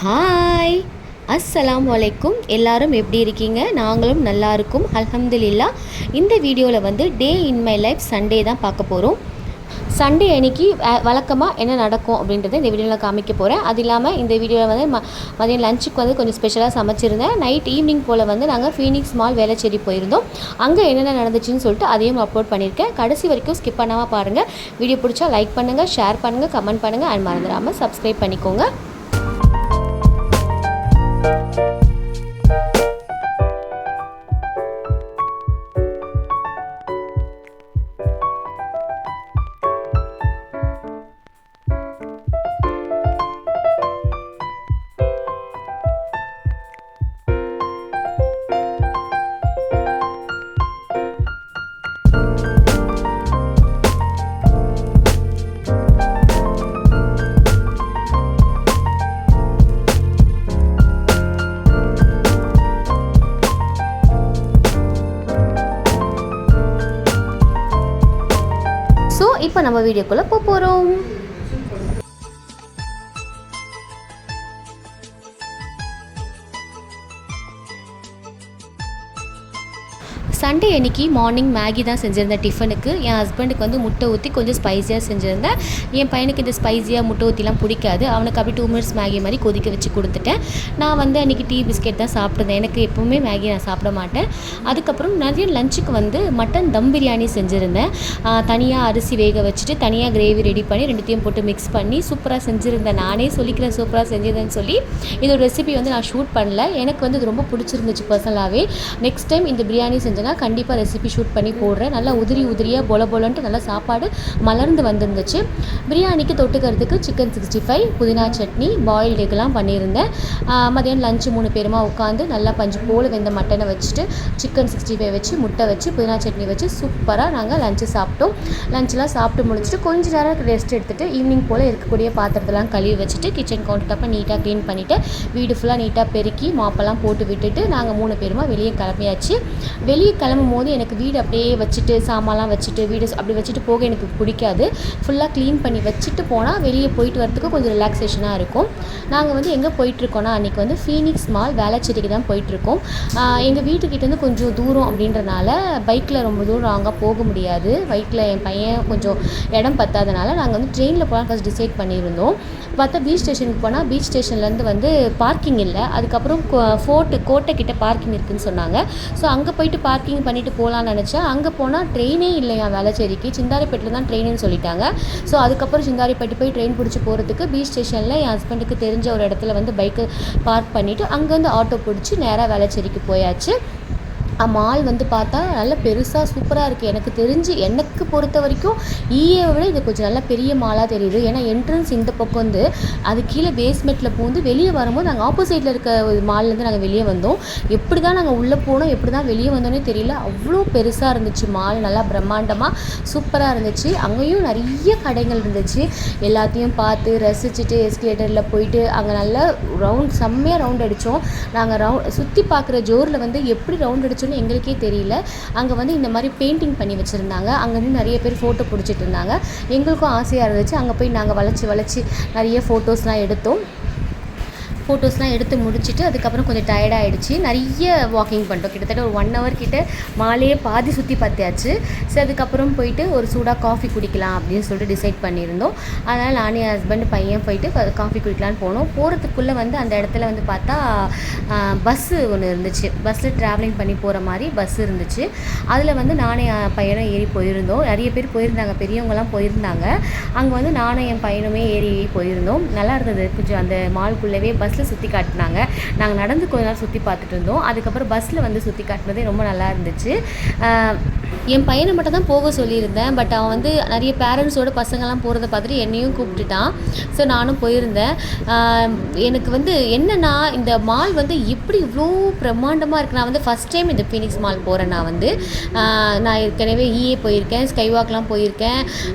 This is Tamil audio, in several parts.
ஹாய், அஸ்ஸலாமு அலைக்கும். எல்லாரும் எப்படி இருக்கீங்க? நாங்களும் நல்லா இருக்கும், அல்ஹம்துலில்லாஹ். இந்த வீடியோவில் வந்து டே இன் மை லைஃப் சண்டே தான் பார்க்க போகிறோம். சண்டே அன்னைக்கு வழக்கமாக என்ன நடக்கும் அப்படின்றத இந்த வீடியோவில் காமிக்க போகிறேன். அது இல்லாமல் இந்த வீடியோவில் வந்து மதியம் லஞ்சுக்கு வந்து கொஞ்சம் ஸ்பெஷலாக சமைச்சிருந்தேன். நைட் ஈவினிங் போல் வந்து நாங்கள் ஃபீனிக்ஸ் மால் வேளச்சேரி போயிருந்தோம். அங்கே என்னென்ன நடந்துச்சுன்னு சொல்லிட்டு அதையும் அப்லோட் பண்ணியிருக்கேன். கடைசி வரைக்கும் ஸ்கிப் பண்ணாமல் பாருங்கள். வீடியோ பிடிச்சா லைக் பண்ணுங்கள், ஷேர் பண்ணுங்கள், கமெண்ட் பண்ணுங்கள் அண்ட் மறந்துடாமல் சப்ஸ்கிரைப் பண்ணிக்கோங்க. ஸோ இப்போ நம்ம வீடியோக்குள்ளே போகிறோம். சண்டே அன்றைக்கி மார்னிங் மேகி தான் செஞ்சுருந்தேன் டிஃபனுக்கு. என் ஹஸ்பண்டுக்கு வந்து முட்டை ஊற்றி கொஞ்சம் ஸ்பைஸியாக செஞ்சுருந்தேன். என் பையனுக்கு இந்த ஸ்பைஸியாக முட்டை ஊற்றிலாம் பிடிக்காது. அவனுக்கு அப்படி 2 மினிட்ஸ் மேகி மாதிரி கொதிக்க வச்சு கொடுத்துட்டேன். நான் வந்து அன்றைக்கி டீ பிஸ்கெட் தான் சாப்பிட்ருந்தேன். எனக்கு எப்போவுமே மேகி நான் சாப்பிட மாட்டேன். அதுக்கப்புறம் நிறைய லஞ்சுக்கு வந்து மட்டன் தம் பிரியாணி செஞ்சுருந்தேன். தனியாக அரிசி வேக வச்சுட்டு தனியாக கிரேவி ரெடி பண்ணி ரெண்டுத்தையும் போட்டு மிக்ஸ் பண்ணி சூப்பராக செஞ்சுருந்தேன். நானே சொல்லிக்கிறேன் சூப்பராக செஞ்சுருந்தேன்னு சொல்லி. இதோட ரெசிபி வந்து நான் ஷூட் பண்ணல. எனக்கு வந்து இது ரொம்ப பிடிச்சிருந்துச்சு பர்சனலாகவே. நெக்ஸ்ட் டைம் இந்த பிரியாணி செஞ்சேன்னா கண்டிப்பாக ரெசிபி ஷூட் பண்ணி போடுறேன். நல்லா உதிரியாக பொலன்ட்டு நல்லா சாப்பாடு மலர்ந்து வந்துருந்துச்சு. பிரியாணிக்கு தொட்டுக்கிறதுக்கு சிக்கன் 65, புதினா சட்னி, பாயில்டு எக்லாம் பண்ணியிருந்தேன். மதியம் லஞ்சு 3 பேருமா உட்காந்து நல்லா பஞ்சு போல் வெந்த மட்டனை வச்சுட்டு சிக்கன் 65 வச்சு முட்டை வச்சு புதினா சட்னி வச்சு சூப்பராக நாங்கள் லஞ்சு சாப்பிட்டோம். லஞ்செலாம் சாப்பிட்டு முடிச்சுட்டு கொஞ்சம் நேரம் ரெஸ்ட் எடுத்துகிட்டு ஈவினிங் போல் இருக்கக்கூடிய பாத்திரத்தெல்லாம் கழுவி வச்சுட்டு கிச்சன் கவுண்டர் டாப்பை நீட்டாக க்ளீன் பண்ணிவிட்டு வீடு ஃபுல்லாக நீட்டாக பெருக்கி மாப்பெல்லாம் போட்டு விட்டுட்டு நாங்கள் 3 பேருமா வெளியே கிளம்பியாச்சு. வெளியே கிளம்பும் போது எனக்கு வீடு அப்படியே வச்சுட்டு சாமான்லாம் வச்சுட்டு வீடு அப்படி வச்சுட்டு போக எனக்கு பிடிக்காது. ஃபுல்லாக க்ளீன் பண்ணி வச்சுட்டு போனால் வெளியே போயிட்டு வரத்துக்கு கொஞ்சம் ரிலாக்ஸேஷனாக இருக்கும். நாங்கள் வந்து எங்கே போயிட்டுருக்கோன்னா அன்றைக்கி வந்து ஃபீனிக்ஸ் மால் வேளச்சேரிக்கு தான் போயிட்டுருக்கோம். எங்கள் வீட்டுக்கிட்டேருந்து கொஞ்சம் தூரம் அப்படின்றனால பைக்கில் ரொம்ப தூரம் அங்கே போக முடியாது. பைக்கில் என் பையன் கொஞ்சம் இடம் பத்தாதனால நாங்கள் வந்து ட்ரெயினில் போகலாம் ஃபஸ்ட் டிசைட் பண்ணியிருந்தோம். பார்த்தா பீச் ஸ்டேஷனுக்கு போனால் பீச் ஸ்டேஷன்லேருந்து வந்து பார்க்கிங் இல்லை. அதுக்கப்புறம் கோட்டை கிட்டே பார்க்கிங் இருக்குதுன்னு சொன்னாங்க. ஸோ அங்கே போயிட்டு பார்க்கிங் பண்ணிவிட்டு போகலான்னு நினச்சேன். அங்கே போனால் ட்ரெயினே இல்லையா வேளச்சேரிக்கு. சிந்தாரிப்பேட்டில் தான் ட்ரெயின்னு சொல்லிட்டாங்க. ஸோ அதுக்கப்புறம் சிந்தாரிப்பேட்டு போய் ட்ரெயின் பிடிச்சி போகிறதுக்கு பீச் ஸ்டேஷனில் என் ஹஸ்பண்டுக்கு தெரிஞ்ச ஒரு இடத்துல வந்து பைக்கு பார்க் பண்ணிவிட்டு அங்கேருந்து ஆட்டோ பிடிச்சி நேராக வேளச்சேரிக்கு போயாச்சு. மால் வந்து பார்த்தா நல்லா பெருசாக சூப்பராக இருக்குது. எனக்கு பொறுத்த வரைக்கும் ஈஏவை விட இது கொஞ்சம் நல்லா பெரிய மாலாக தெரியுது. ஏன்னா என்ட்ரன்ஸ் இந்த பக்கம் வந்து அது கீழே பேஸ்மெண்ட்டில் பூந்து வெளியே வரும்போது நாங்கள் ஆப்போசிட்டில் இருக்க மால்லேருந்து நாங்கள் வெளியே வந்தோம். எப்படி தான் நாங்கள் உள்ளே போனோம் எப்படி தான் வெளியே வந்தோன்னே தெரியல. அவ்வளோ பெருசாக இருந்துச்சு மால். நல்லா பிரம்மாண்டமாக சூப்பராக இருந்துச்சு. அங்கேயும் நிறைய கடைகள் இருந்துச்சு. எல்லாத்தையும் பார்த்து ரசிச்சுட்டு எஸ்கலேட்டரில் போயிட்டு அங்கே நல்லா செம்மையாக ரவுண்ட் அடித்தோம். நாங்கள் சுற்றி பார்க்குற ஜோரில் வந்து எப்படி ரவுண்ட் அடித்தோம் எங்களுக்கே தெரியல. அங்கே வந்து இந்த மாதிரி பெயிண்டிங் பண்ணி வச்சுருந்தாங்க. அங்கேருந்து நிறைய பேர் ஃபோட்டோ பிடிச்சிட்டு இருந்தாங்க. எங்களுக்கும் ஆசையாக இருந்துச்சு. அங்கே போய் நாங்கள் வளைச்சி நிறைய ஃபோட்டோஸ்லாம் எடுத்து முடிச்சுட்டு அதுக்கப்புறம் கொஞ்சம் டயர்டாகிடுச்சு. நிறைய வாக்கிங் பண்ணிட்டோம். கிட்டத்தட்ட ஒரு 1 hour கிட்ட மாலையே பாதி சுற்றி பார்த்தாச்சு. சரி அதுக்கப்புறம் போயிட்டு ஒரு சூடாக காஃபி குடிக்கலாம் அப்படின்னு சொல்லிட்டு டிசைட் பண்ணியிருந்தோம். அதனால் நானே ஹஸ்பண்ட் பையன் போயிட்டு காஃபி குடிக்கலான்னு போனோம். போகிறதுக்குள்ளே வந்து அந்த இடத்துல வந்து பார்த்தா பஸ்ஸு ஒன்று இருந்துச்சு. பஸ்ஸில் ட்ராவலிங் பண்ணி போகிற மாதிரி பஸ் இருந்துச்சு. அதில் வந்து நானே என் பையனும் ஏறி போயிருந்தோம். நிறைய பேர் போயிருந்தாங்க, பெரியவங்களாம் போயிருந்தாங்க. அங்கே வந்து நானும் என் பையனுமே ஏறி போயிருந்தோம். நல்லா இருந்தது. கொஞ்சம் அந்த மால்குள்ளவே பஸ்ஸில் சுற்றி காட்டினாங்க. நாங்கள் நடந்து கொஞ்ச நேரம் சுற்றி பார்த்துட்டு இருந்தோம். அதுக்கப்புறம் பஸ்ஸில் வந்து சுற்றி காட்டினதே ரொம்ப நல்லா இருந்துச்சு. என் பையனை மட்டும் தான் போக சொல்லியிருந்தேன். பட் அவன் வந்து நிறைய பேரண்ட்ஸோட பசங்கள்லாம் போகிறத பார்த்துட்டு என்னையும் கூப்பிட்டுட்டான். ஸோ நானும் போயிருந்தேன். எனக்கு வந்து என்னென்னா இந்த மால் வந்து எப்படி இவ்வளோ பிரம்மாண்டமாக இருக்குது. நான் வந்து ஃபஸ்ட் டைம் இந்த ஃபீனிக்ஸ் மால் போகிறேன். நான் ஏற்கனவே ஈஏ போயிருக்கேன், ஸ்கைவாக்லாம் போயிருக்கேன்.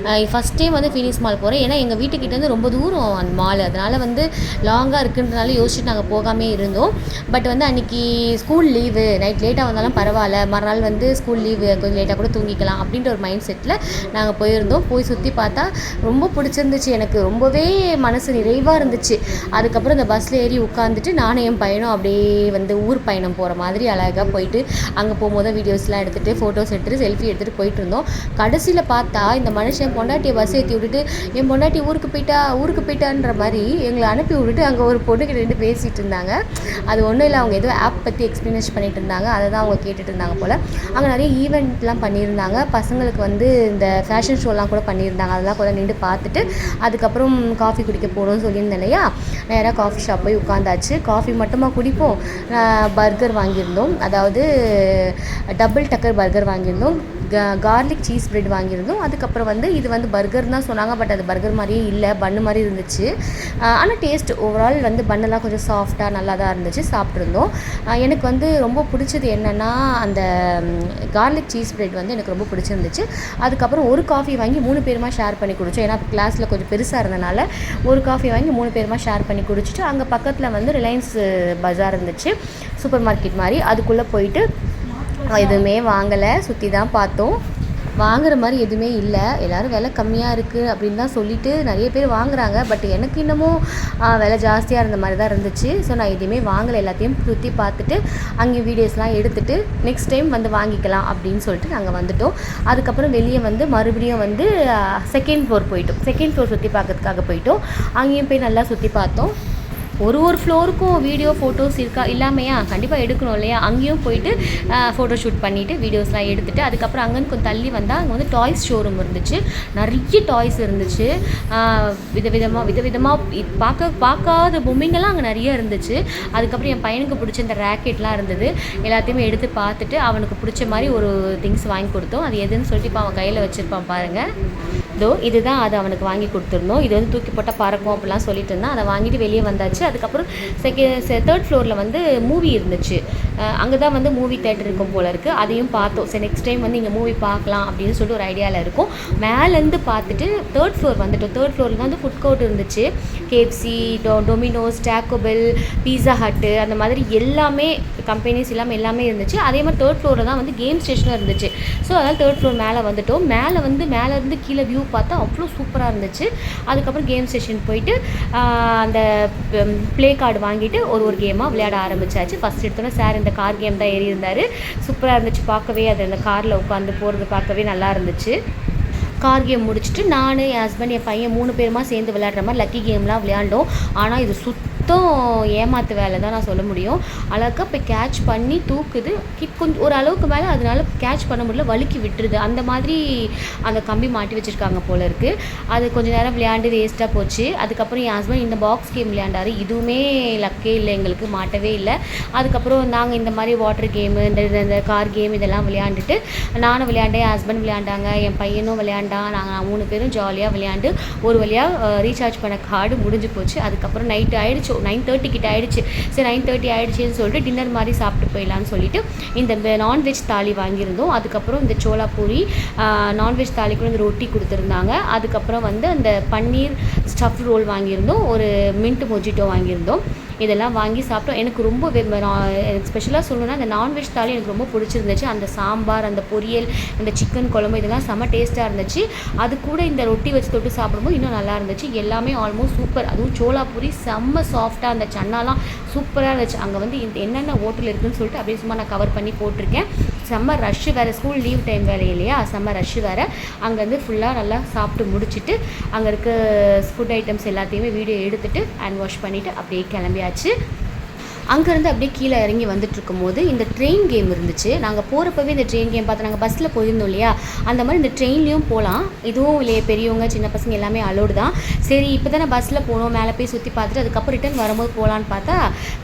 ஃபஸ்ட் டைம் வந்து ஃபீனிக்ஸ் மால் போகிறேன். ஏன்னா எங்கள் வீட்டுக்கிட்டேருந்து ரொம்ப தூரம் அந்த மால். அதனால் வந்து லாங்காக இருக்குன்றனால சொல்லி யோசிச்சுட்டு நாங்கள் போகாமே இருந்தோம். பட் வந்து அன்றைக்கி ஸ்கூல் லீவு, நைட் லேட்டாக வந்தாலும் பரவாயில்ல, மறுநாள் வந்து ஸ்கூல் லீவு, கொஞ்சம் லேட்டாக கூட தூங்கிக்கலாம் அப்படின்ற ஒரு மைண்ட் செட்டில் நாங்கள் போயிருந்தோம். போய் சுற்றி பார்த்தா ரொம்ப பிடிச்சிருந்துச்சு, எனக்கு ரொம்பவே மனசு நிறைவாக இருந்துச்சு. அதுக்கப்புறம் இந்த பஸ்ஸில் ஏறி உட்காந்துட்டு நானும் என் பையனும் அப்படியே வந்து ஊர் பயணம் போகிற மாதிரி அழகாக போயிட்டு அங்கே போகும்போது வீடியோஸ்லாம் எடுத்துகிட்டு ஃபோட்டோஸ் எடுத்துகிட்டு செல்ஃபி எடுத்துகிட்டு போயிட்டு இருந்தோம். கடைசியில் பார்த்தா இந்த மனுஷன் பொண்டாட்டியை பஸ் ஏற்றி விட்டுட்டு என் பொண்டாட்டி ஊருக்கு போயிட்டான்ற மாதிரி எங்களை அனுப்பி விட்டுட்டு அங்கே ஒரு பொண்ணுக்கிட்ட நின்று பேசிகிட்டு இருந்தாங்க. அது ஒன்றும் இல்லை, அவங்க ஏதோ ஆப் பற்றி எக்ஸ்பிளனேஷன் பண்ணிட்டு இருந்தாங்க, அதை தான் அவங்க கேட்டுட்டு இருந்தாங்க போல். அங்கே நிறைய ஈவெண்ட்லாம் பண்ணியிருந்தாங்க, பசங்களுக்கு வந்து இந்த ஃபேஷன் ஷோலாம் கூட பண்ணியிருந்தாங்க. அதெல்லாம் கூட நின்று பார்த்துட்டு அதுக்கப்புறம் காஃபி குடிக்க போகிறோம்னு சொல்லியிருந்தேன் இல்லையா, நேராக காஃபி ஷாப் போய் உட்காந்தாச்சு. காஃபி மட்டுமா குடிப்போம், பர்கர் வாங்கியிருந்தோம், அதாவது டபுள் டக்கர் பர்கர் வாங்கியிருந்தோம், கார்லிக் சீஸ் பிரெட் வாங்கியிருந்தோம். அதுக்கப்புறம் வந்து இது வந்து பர்கர் தான் சொன்னாங்க, பட் அது பர்கர் மாதிரியே இல்லை, பன்னு மாதிரி இருந்துச்சு. ஆனால் டேஸ்ட் ஓவரால் வந்து பன்னெல்லாம் கொஞ்சம் சாஃப்டாக நல்லா தான் இருந்துச்சு, சாப்பிட்ருந்தோம். எனக்கு வந்து ரொம்ப பிடிச்சது என்னென்னா அந்த கார்லிக் சீஸ் பிரெட் வந்து எனக்கு ரொம்ப பிடிச்சிருந்துச்சு. அதுக்கப்புறம் ஒரு காஃபி வாங்கி 3 பேருமா ஷேர் பண்ணி குடித்தோம். ஏன்னா கிளாஸில் கொஞ்சம் பெருசாக இருந்தனால ஒரு காஃபி வாங்கி 3 பேருமா ஷேர் பண்ணி குடிச்சிட்டு அங்கே பக்கத்தில் வந்து ரிலையன்ஸ் பஜார் இருந்துச்சு, சூப்பர் மார்க்கெட் மாதிரி. அதுக்குள்ளே போயிட்டு எதுவுமே வாங்கலை, சுற்றி தான் பார்த்தோம். வாங்குகிற மாதிரி எதுவுமே இல்லை, எல்லோரும் விலை கம்மியாக இருக்குது அப்படின்னு தான் சொல்லிவிட்டு நிறைய பேர் வாங்குகிறாங்க. பட் எனக்கு இன்னமும் விலை ஜாஸ்தியாக இருந்த மாதிரி தான் இருந்துச்சு. ஸோ நான் எதுவுமே வாங்கலை, எல்லாத்தையும் சுற்றி பார்த்துட்டு அங்கேயும் வீடியோஸ்லாம் எடுத்துகிட்டு நெக்ஸ்ட் டைம் வந்து வாங்கிக்கலாம் அப்படின்னு சொல்லிட்டு நாங்கள் வந்துவிட்டோம். அதுக்கப்புறம் வெளியே வந்து மறுபடியும் வந்து செகண்ட் ஃப்ளோர் போயிட்டோம். செகண்ட் ஃப்ளோர் சுற்றி பார்க்கறதுக்காக போயிட்டோம். அங்கேயும் போய் நல்லா சுற்றி பார்த்தோம். ஒரு ஃப்ளோருக்கும் வீடியோ ஃபோட்டோஸ் இல்லாமையா கண்டிப்பாக எடுக்கணும் இல்லையா. அங்கேயும் போயிட்டு ஃபோட்டோ ஷூட் பண்ணிவிட்டு வீடியோஸ்லாம் எடுத்துகிட்டு அதுக்கப்புறம் அங்கேருந்து கொஞ்சம் தள்ளி வந்தால் அங்கே வந்து டாய்ஸ் ஷோரூம் இருந்துச்சு, நிறைய டாய்ஸ் இருந்துச்சு. விதவிதமாக பார்க்காத பொம்மைங்கள்லாம் அங்கே நிறைய இருந்துச்சு. அதுக்கப்புறம் என் பையனுக்கு பிடிச்ச இந்த ரேக்கெட்லாம் இருந்தது, எல்லாத்தையுமே எடுத்து பார்த்துட்டு அவனுக்கு பிடிச்ச மாதிரி ஒரு திங்ஸ் வாங்கி கொடுத்தோம். அது எதுன்னு சொல்லிட்டு இப்போ அவன் கையில் வச்சுருப்பான் பாருங்கள், இதுதான் அது அவனுக்கு வாங்கி கொடுத்துருந்தோம். இது வந்து தூக்கி போட்டால் பறக்கும் அப்படிலாம் சொல்லிட்டு இருந்தான். அதை வாங்கிட்டு வெளியே வந்தாச்சு. அதுக்கப்புறம் தேர்ட் ஃப்ளோரில் வந்து மூவி இருந்துச்சு, அங்கே தான் வந்து மூவி தேட்டர் இருக்கும் போல் இருக்குது, அதையும் பார்த்தோம். சரி நெக்ஸ்ட் டைம் வந்து இங்கே மூவி பார்க்கலாம் அப்படின்னு சொல்லிட்டு ஒரு ஐடியாவில் இருக்கும். மேலேருந்து பார்த்துட்டு தேர்ட் ஃப்ளோர் வந்துட்டோம். தேர்ட் ஃப்ளோரில் தான் வந்து ஃபுட் கோர்ட் இருந்துச்சு, கேஎஃப்சி, டொமினோஸ், டாக்கோ பெல், பீஸா ஹட்டு, அந்த மாதிரி எல்லாமே கம்பெனிஸ் எல்லாமே இருந்துச்சு. அதே மாதிரி தேர்ட் ஃப்ளோரில் தான் வந்து கேம் ஸ்டேஷனும் இருந்துச்சு. ஸோ அதனால் தேர்ட் ஃப்ளோர் மேலே வந்துட்டோம். மேலேருந்து கீழே வியூ பார்த்தா அவ்வளோ சூப்பராக இருந்துச்சு. அதுக்கப்புறம் கேம் ஸ்டேஷன் போயிட்டு அந்த ப்ளே கார்டு வாங்கிட்டு ஒரு கேமாக விளையாட ஆரம்பித்தாச்சு. ஃபஸ்ட் எடுத்தோன்னே சார் இந்த கார் கேம் தான் ஏறி இருந்தார், சூப்பராக இருந்துச்சு பார்க்கவே. அது அந்த காரில் உட்காந்து போகிறது பார்க்கவே நல்லா இருந்துச்சு. கார் கேம் முடிச்சுட்டு நான், என் ஹஸ்பண்ட், என் பையன் 3 பேருமா சேர்ந்து விளையாடுற மாதிரி லக்கி கேம்லாம் விளையாண்டோம். ஆனால் இது ஏமாத்து வேலை தான் நான் சொல்ல முடியும். அழகாக போய் கேட்ச் பண்ணி தூக்குது, கொஞ்சம் ஒரு அளவுக்கு மேலே அதனால கேட்ச் பண்ண முடியல, வழுக்கி விட்டுருது. அந்த மாதிரி அந்த கம்பி மாட்டி வச்சுருக்காங்க போல இருக்குது. அது கொஞ்சம் நேரம் விளையாண்டு வேஸ்ட்டாக போச்சு. அதுக்கப்புறம் என் ஹஸ்பண்ட் இந்த பாக்ஸ் கேம் விளையாண்டார், இதுவுமே லக்கே இல்லை, எங்களுக்கு மாட்டவே இல்லை. அதுக்கப்புறம் நாங்கள் இந்த மாதிரி வாட்டர் கேமு, இந்த கார் கேம் இதெல்லாம் விளையாண்டுட்டு நானும் விளையாண்டேன், என் ஹஸ்பண்ட் விளையாண்டாங்க, என் பையனும் விளையாண்டான். நாங்கள் 3 பேரும் ஜாலியாக விளையாண்டு ஒரு வழியாக ரீசார்ஜ் பண்ண கார்டு முடிஞ்சு போச்சு. அதுக்கப்புறம் நைட்டு ஆகிடுச்சு, 9:30 கிட்ட ஆகிடுச்சு. சரி 9:30 ஆகிடுச்சின்னு சொல்லிட்டு டின்னர் மாதிரி சாப்பிட்டு போயிடலான்னு சொல்லிட்டு இந்த நான்வெஜ் தாலி வாங்கியிருந்தோம். அதுக்கப்புறம் இந்த சோளா பூரி, நான்வெஜ் தாலி கூட இந்த ரொட்டி கொடுத்துருந்தாங்க. அதுக்கப்புறம் வந்து அந்த பன்னீர் ஸ்டஃப் ரோல் வாங்கியிருந்தோம், ஒரு மின்ட் மொஜிட்டோ வாங்கியிருந்தோம். இதெல்லாம் வாங்கி சாப்பிட்டோம். எனக்கு ரொம்ப எனக்கு ஸ்பெஷலாக சொல்லணுன்னா அந்த நான்வெஜ் தாலி எனக்கு ரொம்ப பிடிச்சிருந்துச்சு. அந்த சாம்பார், அந்த பொரியல், அந்த சிக்கன் குழம்பு இதெல்லாம் செம்ம டேஸ்ட்டாக இருந்துச்சு. அது கூட இந்த ரொட்டி வச்சு தொட்டு சாப்பிடும்போது இன்னும் நல்லா இருந்துச்சு. எல்லாமே ஆல்மோஸ்ட் சூப்பர். அதுவும் சோளா பூரி செம்ம சாஃப்டாக, அந்த சன்னாலாம் சூப்பராக இருந்துச்சு. அங்கே வந்து என்னென்ன ஹோட்டல் இருக்குதுன்னு சொல்லிட்டு அப்படியே சும்மா நான் கவர் பண்ணி போட்டிருக்கேன். செம்ம ரஷ்ஷு வேறு, ஸ்கூல் லீவ் டைம் வேறு இல்லையா, செம்ம ரஷ்ஷு வேறு. அங்கேருந்து ஃபுல்லாக நல்லா சாப்பிட்டு முடிச்சுட்டு அங்கே இருக்க ஃபுட் ஐட்டம்ஸ் எல்லாத்தையுமே வீடியோ எடுத்துகிட்டு ஹேண்ட் வாஷ் பண்ணிவிட்டு அப்படியே கிளம்பியாச்சு. அங்கேருந்து அப்படியே கீழே இறங்கி வந்துட்டு இருக்கும்போது இந்த ட்ரெயின் கேம் இருந்துச்சு. நாங்கள் போகிறப்பவே இந்த ட்ரெயின் கேம் பார்த்து, நாங்கள் பஸ்ஸில் போயிருந்தோம் இல்லையா, அந்த மாதிரி இந்த ட்ரெயின்லேயும் போகலாம். இதுவும் இல்லையே, பெரியவங்க சின்ன பசங்க எல்லாமே அலோடு தான். சரி இப்போ தானே பஸ்ஸில் போனோம், மேலே போய் சுற்றி பார்த்துட்டு அதுக்கப்புறம் ரிட்டன் வரும்போது போகலான்னு பார்த்தா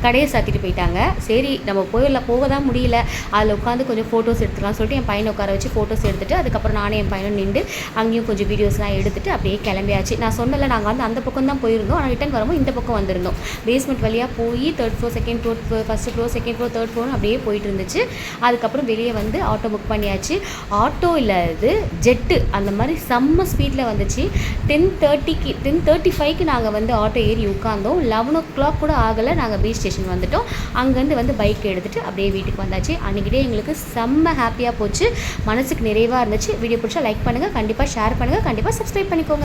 கடையை சாத்திட்டு போயிட்டாங்க. சரி நம்ம போக தான் முடியல, அதில் உட்காந்து கொஞ்சம் ஃபோட்டோஸ் எடுத்துக்கலாம் சொல்லிட்டு என் பையனை உட்கார வச்சு ஃபோட்டோஸ் எடுத்துகிட்டு அதுக்கப்புறம் நானே என் பையனும் நின்று அங்கேயும் கொஞ்சம் வீடியோஸ்லாம் எடுத்துகிட்டு அப்படியே கிளம்பியாச்சு. நான் சொன்னல, நாங்கள் வந்து அந்த பக்கம் தான் போயிருந்தோம், ஆனால் ரிட்டன் வரும்போது இந்த பக்கம் வந்திருந்தோம். பேஸ்மெண்ட் வழியாக போய் third floor second second floor, first floor, second floor, third ஃப்ளோர்னு அப்படியே போயிட்டு இருந்துச்சு. அதுக்கப்புறம் வெளியே வந்து ஆட்டோ புக் பண்ணியாச்சு. ஆட்டோ இல்லை, இது ஜெட்டு. அந்த மாதிரி செம்ம ஸ்பீடில் வந்துச்சு. 10:35க்கு நாங்கள் வந்து ஆட்டோ ஏறி உட்காந்தோம். 11 கூட ஆகலை, நாங்கள் பீச் ஸ்டேஷன் வந்துட்டோம். அங்கேருந்து வந்து பைக் எடுத்துகிட்டு அப்படியே வீட்டுக்கு வந்தாச்சு. அன்றைக்கிட்டே எங்களுக்கு செம்ம ஹாப்பியாக போச்சு, மனசுக்கு நிறைவாக இருந்துச்சு. வீடியோ பிடிச்சா லைக் பண்ணுங்கள், கண்டிப்பாக ஷேர் பண்ணுங்கள், கண்டிப்பாக சப்ஸ்கிரைப் பண்ணிக்கோங்க.